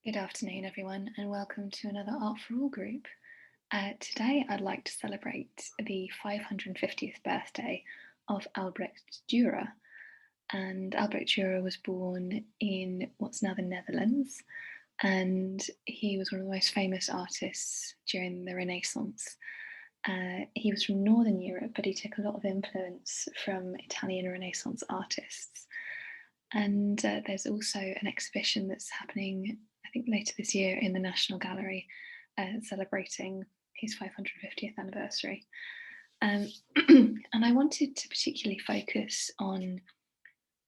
Good afternoon, everyone, and welcome to another Art for All group. Today, I'd like to celebrate the 550th birthday of Albrecht Dürer. And Albrecht Dürer was born in what's now the Netherlands, and he was one of the most famous artists during the Renaissance. He was from Northern Europe, but he took a lot of influence from Italian Renaissance artists. And there's also an exhibition that's happening, I think, later this year in the National Gallery, celebrating his 550th anniversary. And I wanted to particularly focus on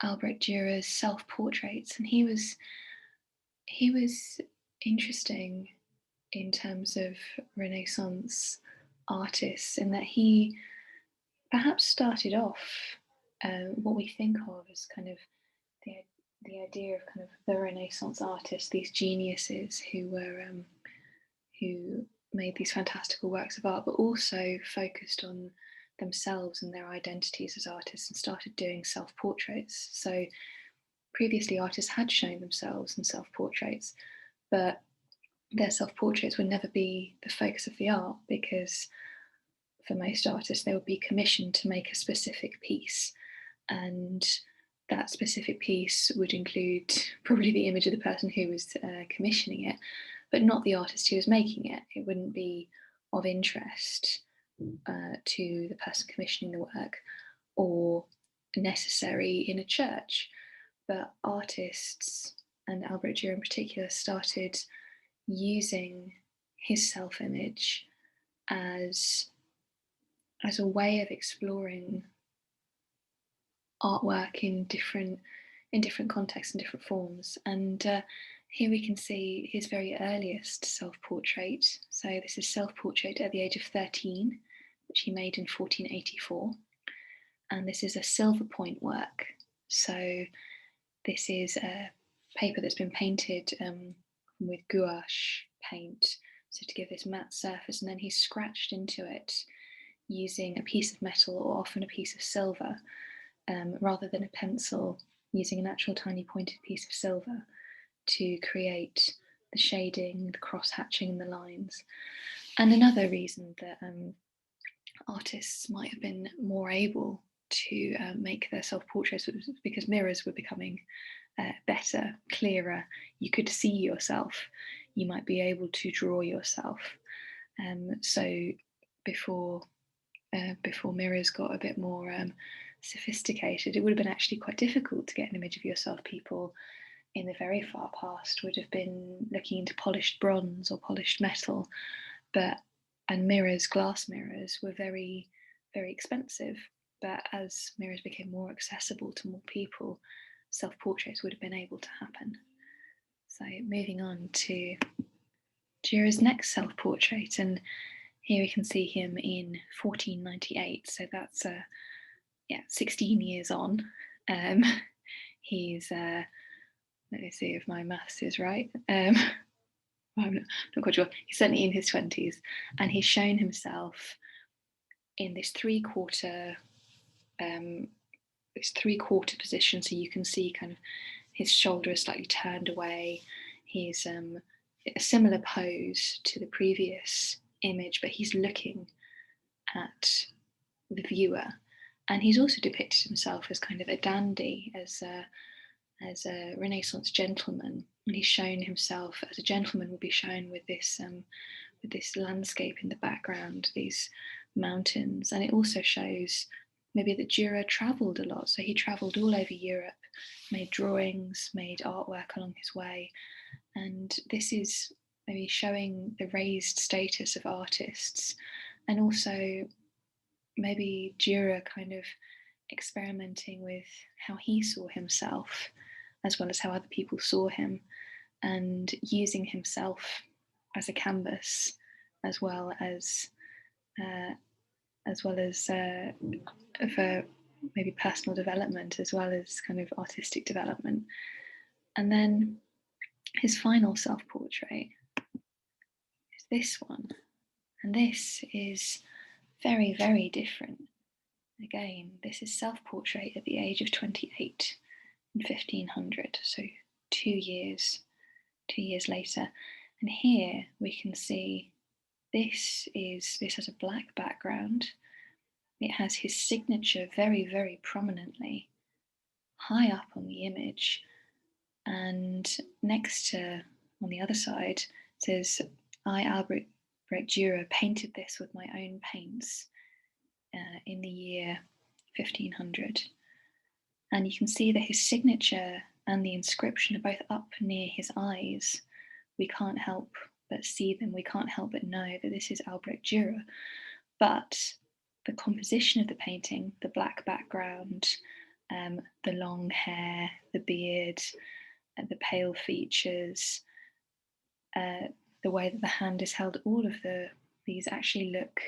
Albrecht Dürer's self-portraits, and he was interesting in terms of Renaissance artists in that he perhaps started off what we think of as kind of the the idea of kind of the Renaissance artists, these geniuses who made these fantastical works of art, but also focused on themselves and their identities as artists and started doing self-portraits. So previously, artists had shown themselves in self-portraits, but their self-portraits would never be the focus of the art because for most artists, they would be commissioned to make a specific piece. And that specific piece would include probably the image of the person who was commissioning it, but not the artist who was making it. It wouldn't be of interest to the person commissioning the work or necessary in a church. But artists, and Albrecht Dürer in particular, started using his self-image as as a way of exploring artwork in different contexts and different forms. And here we can see his very earliest self-portrait. So this is self-portrait at the age of 13, which he made in 1484. And this is a silver point work. So this is a paper that's been painted with gouache paint, so to give this matte surface, and then he's scratched into it using a piece of metal or often a piece of silver, rather than a pencil, using an actual tiny pointed piece of silver to create the shading, the cross-hatching, and the lines. And another reason that artists might have been more able to make their self-portraits was because mirrors were becoming better, clearer. You could see yourself. You might be able to draw yourself. So before mirrors got a bit more sophisticated, it would have been actually quite difficult to get an image of yourself. People in the very far past would have been looking into polished bronze or polished metal, and mirrors, glass mirrors, were very, very expensive. But as mirrors became more accessible to more people, self-portraits would have been able to happen. So moving on to Dürer's next self-portrait, and here we can see him in 1498. So that's 16 years on. He's let me see if my maths is right. I'm not quite sure. He's certainly in his 20s, and he's shown himself in this three-quarter position, so you can see kind of his shoulder is slightly turned away. He's a similar pose to the previous image, but he's looking at the viewer, and he's also depicted himself as kind of a dandy, as a Renaissance gentleman, and he's shown himself as a gentleman would be shown with this landscape in the background, these mountains. And it also shows maybe that Dürer travelled a lot. So he travelled all over Europe, made drawings, made artwork along his way. And this is maybe showing the raised status of artists, and also maybe Dürer kind of experimenting with how he saw himself as well as how other people saw him, and using himself as a canvas as well as for maybe personal development as well as kind of artistic development. And then his final self-portrait is this one, and this is very, very different. Again, this is self-portrait at the age of 28 in 1500, so 2 years 2 years later. And here we can see this has a black background. It has his signature very, very prominently high up on the image, and next to, on the other side, says, I, Albrecht Dürer, painted this with my own paints in the year 1500. And you can see that his signature and the inscription are both up near his eyes. We can't help but see them. We can't help but know that this is Albrecht Dürer. But the composition of the painting, the black background, the long hair, the beard, the pale features, the way that the hand is held, all of these actually look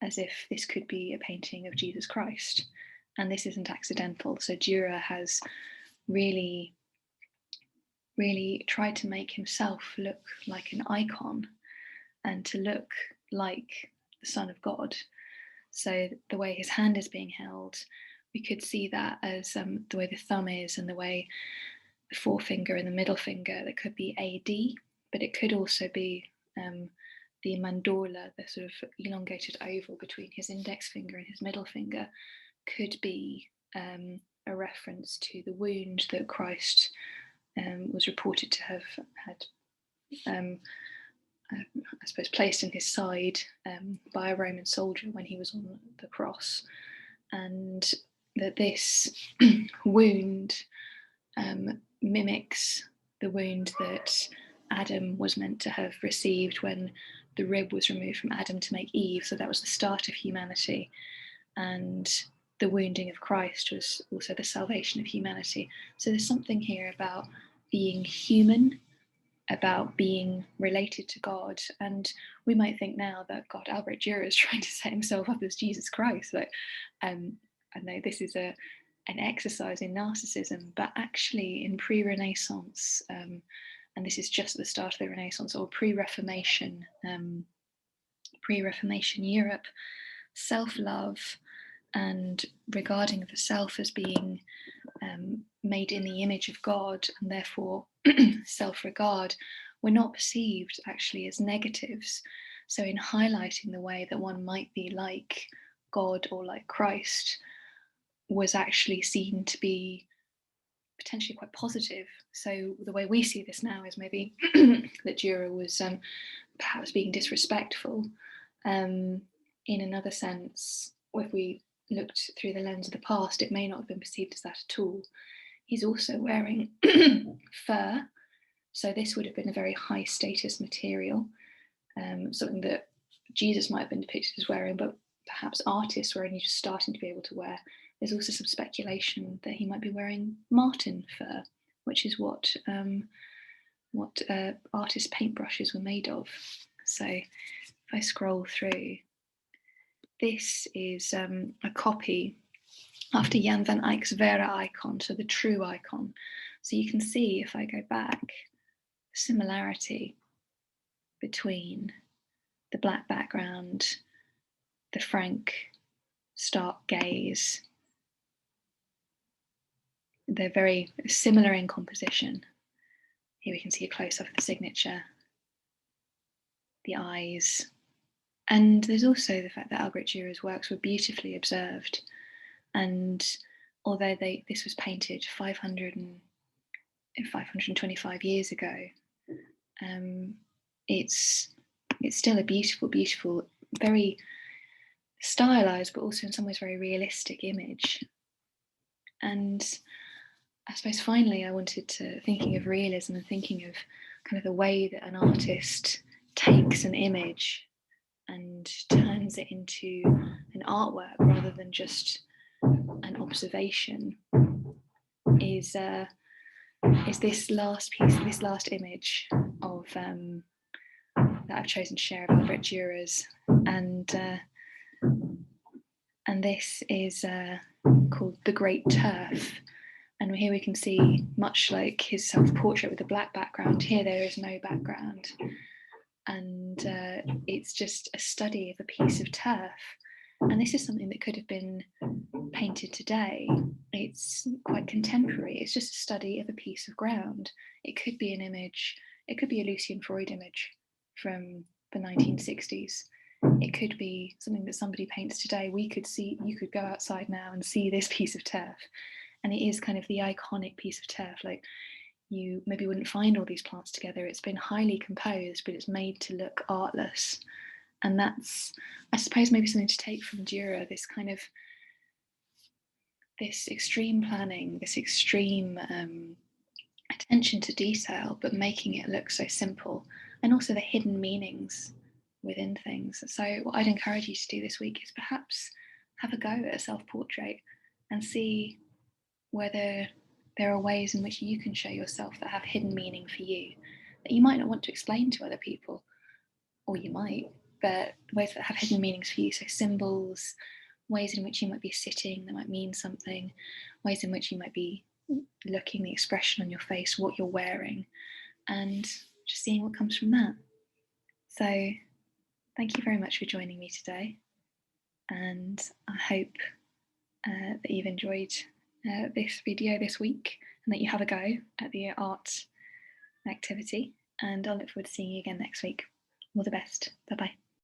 as if this could be a painting of Jesus Christ. And this isn't accidental. So Dürer has really, really tried to make himself look like an icon and to look like the Son of God. So the way his hand is being held, we could see that as the way the thumb is and the way the forefinger and the middle finger, that could be AD, but it could also be the mandorla, the sort of elongated oval between his index finger and his middle finger, could be a reference to the wound that Christ was reported to have had, I suppose, placed in his side by a Roman soldier when he was on the cross. And that this wound mimics the wound that Adam was meant to have received when the rib was removed from Adam to make Eve. So that was the start of humanity. And the wounding of Christ was also the salvation of humanity. So there's something here about being human, about being related to God. And we might think now that, God, Albrecht Dürer is trying to set himself up as Jesus Christ. But I know this is an exercise in narcissism, but actually in pre-Renaissance, and this is just at the start of the Renaissance, or pre-Reformation Europe, self-love and regarding the self as being made in the image of God, and therefore self-regard, were not perceived actually as negatives. So in highlighting the way that one might be like God or like Christ was actually seen to be potentially quite positive. So the way we see this now is maybe that Dürer was perhaps being disrespectful. In another sense, if we looked through the lens of the past, it may not have been perceived as that at all. He's also wearing fur, so this would have been a very high status material, something that Jesus might have been depicted as wearing, but perhaps artists were only just starting to be able to wear. There's also some speculation that he might be wearing marten fur, which is what artist paintbrushes were made of. So if I scroll through, this is a copy after Jan van Eyck's Vera icon, so the true icon. So you can see, if I go back, the similarity between the black background, the frank, stark gaze. They're very similar in composition. Here we can see a close-up of the signature, the eyes. And there's also the fact that Albrecht Dürer's works were beautifully observed. And although this was painted 525 years ago, it's still a beautiful, beautiful, very stylized, but also in some ways very realistic image. And I suppose finally I wanted to, thinking of realism and thinking of kind of the way that an artist takes an image and turns it into an artwork rather than just an observation, is this last piece, this last image of that I've chosen to share of Albrecht Dürer's, and this is called The Great Turf. And here we can see, much like his self-portrait with the black background, here there is no background. And it's just a study of a piece of turf. And this is something that could have been painted today. It's quite contemporary. It's just a study of a piece of ground. It could be an image It could be a Lucian Freud image from the 1960s. It could be something that somebody paints today. We could see, you could go outside now and see this piece of turf, and it is kind of the iconic piece of turf. Like, you maybe wouldn't find all these plants together. It's been highly composed, but it's made to look artless. And that's, I suppose, maybe something to take from Dürer, this kind of, this extreme planning, this extreme attention to detail, but making it look so simple, and also the hidden meanings within things. So what I'd encourage you to do this week is perhaps have a go at a self-portrait and see whether there are ways in which you can show yourself that have hidden meaning for you, that you might not want to explain to other people, or you might, but ways that have hidden meanings for you. So symbols, ways in which you might be sitting that might mean something, ways in which you might be looking, the expression on your face, what you're wearing, and just seeing what comes from that. So thank you very much for joining me today, and I hope that you've enjoyed this video this week, and that you have a go at the art activity, and I'll look forward to seeing you again next week. All the best. Bye bye.